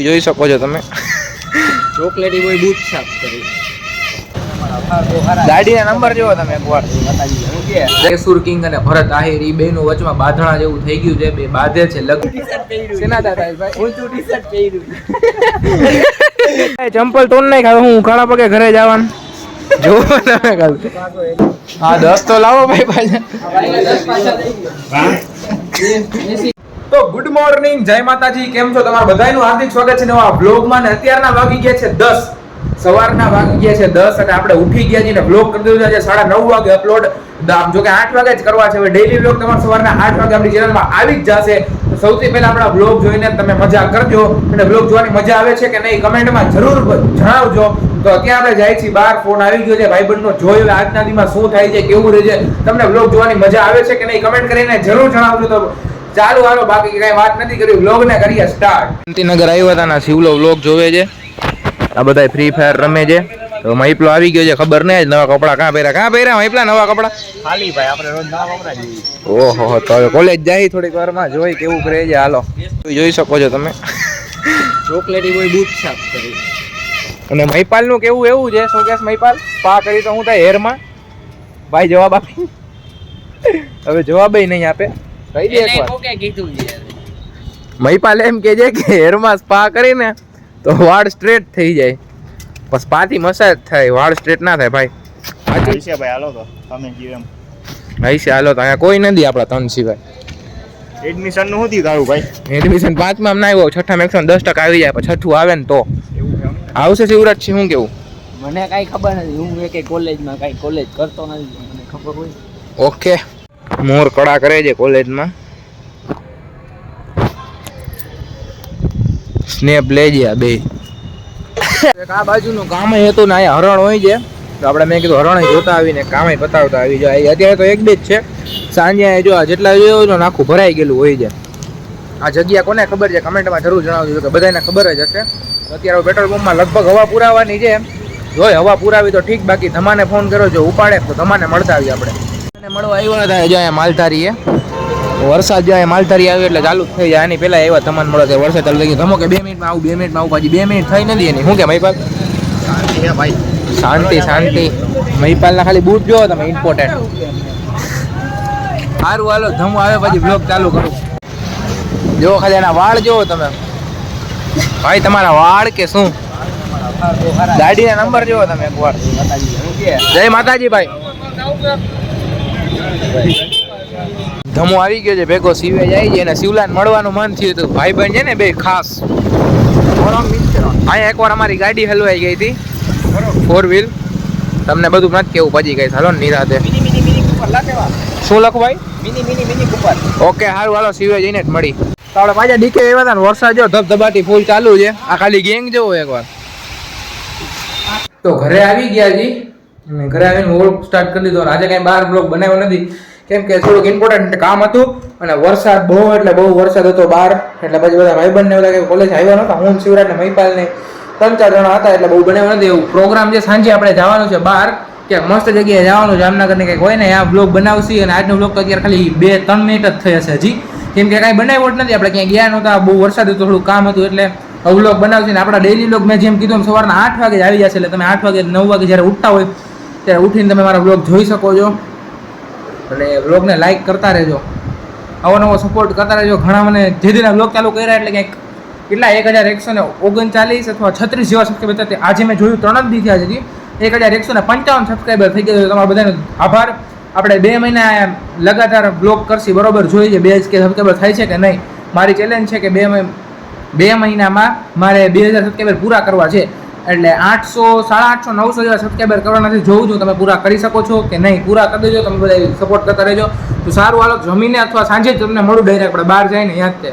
જોઈ શકો છો તમે ચોકલેટી કોઈ બૂટ સાફ કરી ગાડીના નંબર જોવો તમે એકવાર કેસુર કિંગ અને ભરત આહિર ઈ બેનું વચમાં બાંધણા જેવું થઈ ગયું છે. બે બાંધે છે લગ સેના દાદા ભાઈ ઊંચું ટી-શર્ટ પહેર્યું ચંપલ તોડ નાખ. હવે હું ઘણા પગે ઘરે જવાનું જો તમે કાલ હા 10 તો લાવો ભાઈ પાછા. તો ગુડ મોર્નિંગ, જય માતાજી. કેમ છો તમારા બધાનું હાર્દિક સ્વાગત છે નવા બ્લોગમાં. ને અત્યારના વાગી ગયા છે 10 સવારના વાગી ગયા છે 10 અને આપણે ઉઠી ગયા છીએ ને બ્લોગ કરી દીધો છે 9:30 વાગે અપલોડ. જો કે 8 વાગે જ કરવા છે. હવે ડેઈલી બ્લોગ તમારા સવારના 8 વાગે આપણી ચેનલમાં આવી જ જશે. તો સૌથી પહેલા આપણા બ્લોગ જોઈને તમે મજા કરજો અને બ્લોગ જોવાની મજા આવે છે કે નહીં કમેન્ટમાં જરૂર જણાવજો. તો અત્યારે આપણે જાય છીએ બહાર. ફોન આવી ગયો છે ભાઈબંધનો. જોઈ આજના દીમાં શું થાય છે, કેવું રહે છે, તમને બ્લોગ જોવાની મજા આવે છે કે નહીં કમેન્ટ કરીને જરૂર જણાવજો. તો ચાલુ હાલો, બાકી કઈ વાત નથી કરી, વ્લોગ ને કરીએ સ્ટાર્ટ. શાંતિનગર આવ્યા હતા ના શિવલો વ્લોગ જોવે છે. આ બધા ફ્રી ફાયર રમે છે. તો મહિપલો આવી ગયો છે, ખબર નહીં નવા કપડા કાં પહેર્યા મહિપલા નવા કપડા ખાલી ભાઈ આપણે રોજ નવા કપડા જોઈએ. ઓહો, તો હવે કોલેજ જાય થોડીક વારમાં જોઈ કેવું કરે છે. હાલો જોઈ શકો છો તમે ચોકલેટી કોઈ બૂટ સાફ કરી. અને મહિપાલ નું કેવું એવું છે શું કેસ મહિપાલ પા કરી તો હું થાય હેરમાં ભાઈ જવાબ આપી હવે જવાબ નહીં આપે. કહી દે એકવાર કોકે કીધું છે મહિપાલ એમ કે છે કે હેરમાં સ્પા કરીને તો વાળ સ્ટ્રેટ થઈ જાય, પણ સ્પાથી મસાજ થાય, વાળ સ્ટ્રેટ ના થાય ભાઈ. સાચું છે ભાઈ. હાલો તો તમે જીવ એમ હશે. હાલો તો અહીંયા કોઈ નથી આપણા ત્રણ સિવાય. એડમિશન નું શું તારું ભાઈ? એડમિશન 5માં ના આવ્યો, 6માં 110% આવી જાય, પણ 6ઠું આવે ને તો આવશે. શિવરાજ છે શું કેવું? મને કાઈ ખબર નથી. હું એક કોલેજમાં કાઈ કોલેજ કરતો નથી, મને ખબર હોય. ઓકે, મોર કડા કરે છે કોલેજમાં. સ્નેપ લેજે આ બે. એક આ બાજુનું કામ હતું ને અહીંયા હરણ હોય છે, તો આપણે મેં કીધું હરણ જોતા આવીને કામ પતાવતા આવી જાય. અત્યારે તો એક બે જ છે. સાંજે જો જેટલા જોયું તો નાખું ભરાઈ ગયેલું હોય છે. આ જગ્યા કોને ખબર છે કમેન્ટમાં જરૂર જણાવજો, કે બધાને ખબર જ હશે. અત્યારે પેટ્રોલ પંપમાં લગભગ હવા પુરાવાની છે. જોઈ હવા પુરાવી તો ઠીક, બાકી ધમાને ફોન કરો, જો ઉપાડે તો ધમાને મળતા આવી આપણે. મળવા આવ્યો ને થાય જો અહીંયા માલધારી વરસાદ જાય માલધારી આવે એટલે ચાલુ થઈ જાય. આની પેલા આવ્યા તમને મળે છે વરસાદ ચાલુ થઈ ગયો. ધમો કે 2 મિનિટમાં આવું 2 મિનિટમાં આવું, પાછી 2 મિનિટ થઈ નથી એની. શું કે મહિપાલ? શાંતિ છે ભાઈ, શાંતિ શાંતિ. મહિપાલના ખાલી બૂટ જોવો તમે, ઇમ્પોર્ટન્ટ. સારું હાલો, ધમો આવે પછી બ્લોગ ચાલુ કરું. જો ખાલી એના વાળ જોવો તમે ભાઈ, તમારા વાળ કે શું? ગાડીના નંબર જોવો તમે એકવાર. જય માતાજી ભાઈ. ધમો આવી ગયો છે ભેગો, શિવે જાય છે અને શિવલાને મળવાનું મન થયું હતું. ભાઈ બહેન છે ને બે ખાસ. અહીંયા એકવાર અમારી ગાડી હલવાઈ ગઈ હતી 4 વ્હીલ. તમને બધું નથી કેવું પછી કઈ. હાલો નિરાતે શું લખવાય? Mini Cooper. ઓકે સારું હાલો, શિવે જઈને જ મળી. તો આપણે પાછા ડીકે આવ્યા હતા ને વરસાદ જો ધબધબાટી ફૂલ ચાલુ છે. આ ખાલી ગેંગ જેવો એકવાર. તો ઘરે આવી ગયા જી અને ઘરે આવીને વ્લોગ સ્ટાર્ટ કરી દીધો. આજે કઈ બહાર વ્લોગ બનાવ્યો નથી, કેમ કે થોડુંક ઇમ્પોર્ટન્ટ કામ હતું અને વરસાદ બહુ એટલે બહુ વરસાદ હતો બહાર. એટલે પછી બધા ભાઈબંધને બધા કે કોલેજ આવ્યા નહોતા. હું શિવરાજ ને મહિપાલ ને 3-4 જણા હતા, એટલે બહુ બનાવ્યો નથી. એવું પ્રોગ્રામ છે સાંજે આપણે જવાનું છે બહાર, ક્યાંક મસ્ત જગ્યાએ જવાનું, જામનગર ને કંઈક હોય ને આ બ્લોગ બનાવશી. અને આજનો બ્લોગ તો અત્યારે ખાલી 2-3 મિનિટ જ થઈ હશે હજી, કેમ કે કાંઈ બનાવ્યો જ નથી. આપણે ક્યાંય ગયા નહોતા, બહુ વરસાદ હતો, થોડું કામ હતું, એટલે વ્લોગ બનાવશે. ને આપણા ડેઈલી વ્લોગ મેં જેમ કીધું સવારના 8 વાગે જ આવી જશે. એટલે તમે 8 વાગે 9 વાગે જ્યારે ઉઠતા હોય ત્યારે ઉઠીને તમે મારા વ્લોગ જોઈ શકો છો. અને વ્લોગને લાઈક કરતા રહેજો, આવો નવો સપોર્ટ કરતા રહેજો. ઘણા મને જે દિના વ્લોગ ચાલુ કર્યા એટલે કંઈક કેટલા 1139 અથવા 36 જેવા સબસ્ક્રાઈબર હતા. આજે મેં જોયું 3 જ દી થયા છે, 1155 સબસ્ક્રાઈબર થઈ ગયા. તમારા બધાનો આભાર. આપણે 2 મહિના લગાતાર બ્લોગ કરશી, બરોબર જોઈએ 2 સબસ્ક્રાઈબર થાય છે કે નહીં. મારી ચેલેન્જ છે કે 2 મહિનામાં મારે 2000 સબસ્ક્રાઈબર પૂરા કરવા છે. એટલે 800, 850, 900 જેવા સબસ્ક્રાઈબર કરવાના છે. જોઉં છું તમે પૂરા કરી શકો છો કે નહીં. પૂરા કરી દેજો, તમે બધા સપોર્ટ કરતા રહેજો. તો સારું હાલો, જમીને અથવા સાંજે જ તમને મળું ડાયરેક્ટ. આપણે બહાર જઈને યાદ તે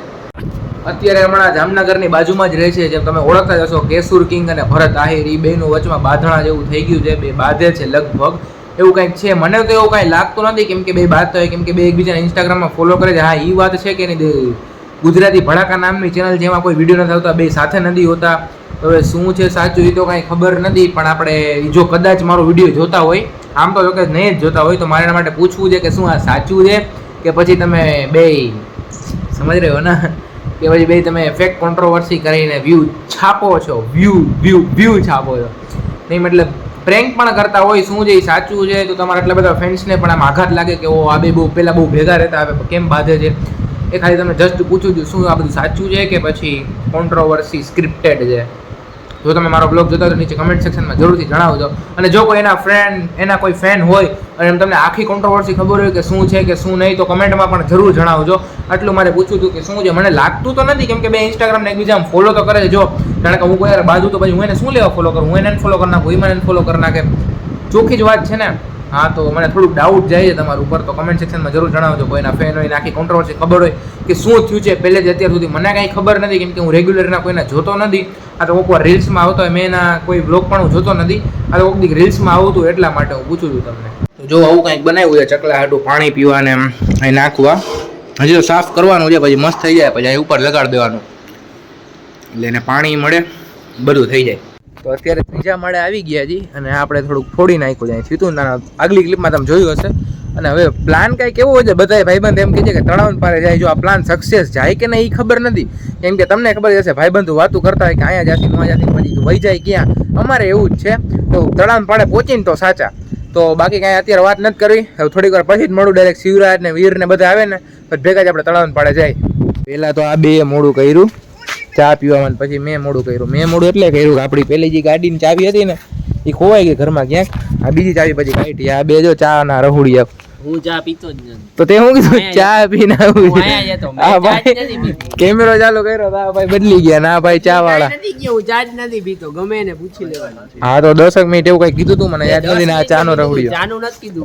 અત્યારે હમણાં જામનગરની બાજુમાં જ રહે છે, જેમ તમે ઓળખતા જશો કેસુર કિંગ અને ભરત આહિર ઈ બેનું વચમાં બાંધણા જેવું થઈ ગયું છે. બે બાંધે છે લગભગ, એવું કંઈક છે. મને તો એવું કાંઈ લાગતું નથી, કેમ કે બે બાંધતા હોય, કેમ કે બે એકબીજાને ઇન્સ્ટાગ્રામમાં ફોલો કરે છે. હા એ વાત છે કે નહીં, ગુજરાતી ભડાકા નામની ચેનલ જેમાં કોઈ વિડીયો નથી આવતા, બે સાથે નથી હોતા. હવે શું છે સાચું એ તો કાંઈ ખબર નથી, પણ આપણે જો કદાચ મારો વિડીયો જોતા હોય, આમ તો જો કે નહીં જ જોતા હોય, તો મારે એના માટે પૂછવું છે કે શું આ સાચું છે કે પછી તમે બે સમજ રહ્યો ને કે પછી ભાઈ તમે ફેક કોન્ટ્રોવર્સી કરીને વ્યૂ છાપો છો, વ્યૂ છાપો છો. નહીં મતલબ પ્રેન્ક પણ કરતા હોય, શું છે એ સાચું છે તો તમારા એટલા બધા ફેન્સને પણ આમ આઘાત લાગે કે ઓ આ બે બહુ પહેલાં બહુ ભેગા રહેતા, હવે કેમ બાંધે છે. એ ખાલી તમને જસ્ટ પૂછું છું શું આ બધું સાચું છે કે પછી કોન્ટ્રોવર્સી સ્ક્રિપ્ટેડ છે. જો તમે મારો બ્લોગ જોતા તો નીચે કમેન્ટ સેક્શનમાં જરૂરથી જણાવજો. અને જો કોઈ એના ફ્રેન્ડ, એના કોઈ ફેન હોય અને એમ તમને આખી કોન્ટ્રોવર્સી ખબર હોય કે શું છે કે શું નહીં, તો કમેન્ટમાં પણ જરૂર જણાવજો. આટલું મારે પૂછવું હતું કે શું છે. મને લાગતું તો નથી, કેમ કે બે ઇન્સ્ટાગ્રામને એકબીજા ફોલો તો કરે છે. જો કારણ કે હું કોઈ યાર બાજુ તો પછી હું એને શું લેવા ફોલો કરું, હું એને ફોલો કરી નાખું, એ મને અનફોલો કરી નાખે. ચોખ્ખી જ વાત છે ને. હા, તો મને થોડુંક ડાઉટ જાય છે તમારા ઉપર, તો કમેન્ટ સેક્શનમાં જરૂર જણાવજો. કોઈના ફેન હોય, આખી કોન્ટ્રોવર્સી ખબર હોય કે શું થયું છે પહેલેથી અત્યાર સુધી, મને કાંઈ ખબર નથી, કેમ કે હું રેગ્યુલરના કોઈના જોતો નથી. આ તો કોઈક વાર રીલ્સમાં આવતો હોય, મેં એના કોઈ બ્લોગ પણ હું જોતો નથી. આ તો કોઈક રીલ્સમાં આવતું એટલા માટે હું પૂછું છું તમને. તો જો આવું કંઈક બનાવ્યું છે ચકલા હાટું, પાણી પીવાને અહીં નાખવા. હજી તો સાફ કરવાનું છે, પછી મસ્ત થઈ જાય, પછી અહીં ઉપર લગાડી દેવાનું એટલે એને પાણી મળે, બધું થઈ જાય. તો અત્યારે ત્રીજા માળે આવી ગયા જી, અને આપણે થોડુંક ફોડી નાખ્યું જાય થયું ના. આગલી ક્લિપમાં તમે જોયું હશે. અને હવે પ્લાન કાંઈ કેવો હોય છે, બધા ભાઈબંધ એમ કહે છે કે તળાવ પારે જાય. જો આ પ્લાન સક્સેસ જાય કે નહીં એ ખબર નથી, કેમ કે તમને ખબર હશે ભાઈબંધુ વાતું કરતા હોય કે અહીંયા જાતી પછી વહી જાય ક્યાં. અમારે એવું જ છે. તો તળાવ પાડે પહોંચીને તો સાચા, તો બાકી કાંઈ અત્યારે વાત નથી કરવી. હવે થોડીક વાર પછી જ મળું, ડાયરેક્ટ શિવરાજ ને વીર ને બધા આવે ને પછી ભેગા જ આપણે તળાવ પાડે જાય. પહેલાં તો આ બે મોડું કર્યું ચા પીવામાં, પછી મેં મોડું કર્યું. મેં મોડું એટલે કર્યું કે આપણી પહેલી જે ગાડીની ચાવી હતી ને એ ખોવાઈ ગઈ ઘરમાં ક્યાંક. આ બીજી ચાવી પછી કાઢી. આ બે જો ચા ના રહોડિયા. હું ચા પીતો જ નથી. તો તે હું કીધું ચા પીને આવું. હા ભાઈ કેમેરો ચાલુ કર્યો તો ભાઈ બદલી ગયા. ના ભાઈ ચા વાળા હું ચા જ નથી પીતો, ગમે એને પૂછી લેવાનું. હા તો 10 મિનિટ એવું કઈ કીધું તું, મને યાદ નથી ને. આ ચા નો રહોડિયો ચાનું નથી કીધું.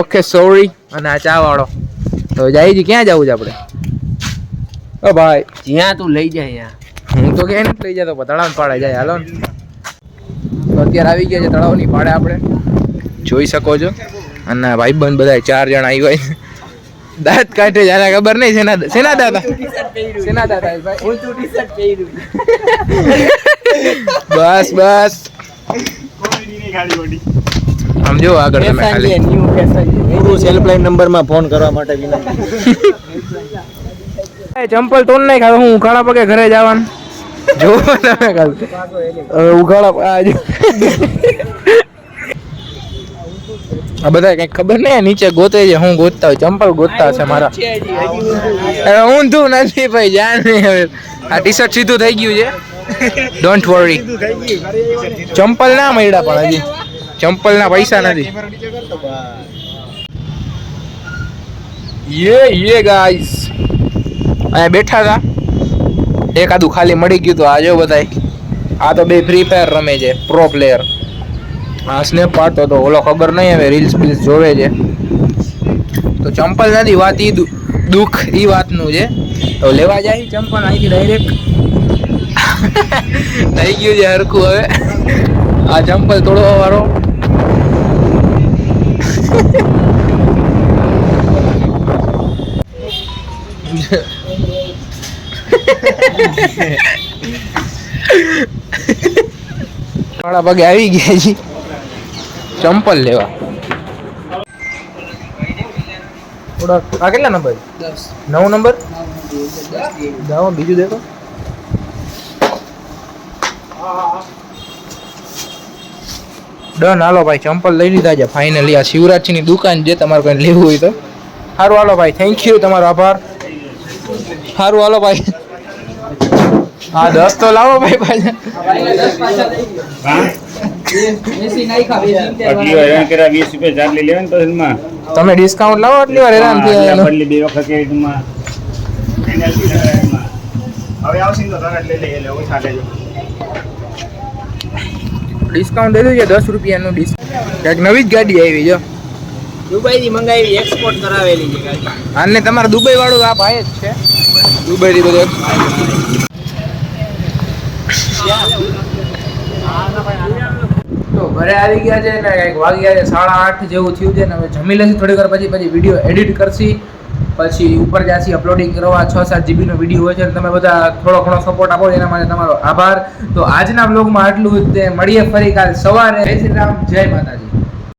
Okay sorry. અને આ ચા વાળો તો જાય ક્યાં જવું છે આપણે? ઓ ભાઈ જ્યાં તું લઈ જાય ત્યાં. હું તો ક્યાંય નથી લઈ જતો, તળાવ પાડે જાય. હાલો ને. તો અત્યારે આવી ગયા છે તળાવની પાડે, આપણે જોઈ શકો છો. અને ભાઈબંધ બધા 4 જણા આવી હોય, દાંત કાઢે જાને ખબર નહીં શેના દાદા બસ સમજો આગળ તમે ખાલી હેલ્પલાઇન નંબરમાં ફોન કરવા માટે વિનંતી. ચંપલ તોડ નહીં ખાવ, હું ઉઘાડા પગે ઘરે જવાનું. જો તમે ખાલી ઉઘાડા આ બધા કઈ ખબર નહીં નીચે ગોતે છે, હું ગોતતા હોય ચંપલ ગોતતા છે મારા. ઊંધું નથી ભાઈ, જાન નહીં. હવે આ ટી શર્ટ સીધું થઈ ગયું છે, ડોન્ટ વરી. ચંપલ ના મળ્યા પણ હજી ચંપલ ના પૈસા નથી. યે ગાઈસ અહીંયા બેઠા હતા, એકાદું ખાલી મળી ગયું. તો આ જો બધાય આ તો બે ફ્રી ફાયર રમે છે, પ્રો પ્લેયર. આ સ્નેપ પાડતો તો ઓલો ખબર નહીં હવે રીલ્સ બીલ્સ જોવે છે. તો ચંપલ નથી, વાત ઈ દુઃખ ઈ વાતનું છે. તો લેવા જાય ચંપલ અહીંથી ડાયરેક્ટ થઈ ગયું છે હરખું. હવે આ ચંપલ તોડવા વાળો મારા પગે આવી ગયા છે ચંપલ લેવા. આ કેટલા નંબર? 9 નંબર. જાઓ બીજું દેખો. ડન. હાલો ભાઈ ચંપલ લઈ લીધા છે ફાઇનલી. આ શિવરાજની દુકાન છે, તમારે કોઈ લેવું હોય તો. સારું હાલો ભાઈ, થેન્ક યુ, તમારો આભાર. સારું હાલો ભાઈ. હા 10 તો લાવો ભાઈ પાછા. તમે ડિસ્કાઉન્ટ લાવો એટલી વાર હેરાન ડિસ્કાઉન્ટ દે છે 10 રૂપિયાનું ડિસ્કાઉન્ટ. ક્યાંક નવી જ ગાડી આવી જો, દુબઈ થી મંગાવી, એક્સપોર્ટ કરાવેલી છે ગાડી. આને તમારે દુબઈ વાળું આ ભાઈ જ છે, દુબઈ થી બધું. તો ઘરે આવી ગયા છે ને કંઈક વાગ્યા છે 8:30 જેવું થયું છે ને. હવે જમી લઈશું થોડીક વાર પછી વિડીયો એડિટ કરશી, પછી ઉપર જાશી અપલોડિંગ કરવા. 6-7 GB નો વિડીયો હોય છે. તમે બધા થોડો ઘણો સપોર્ટ આપો એના માટે તમારો આભાર. તો આજના બ્લોગમાં આટલું જ. મળીએ ફરી કાલ સવારે. જય શ્રી રામ, જય માતાજી.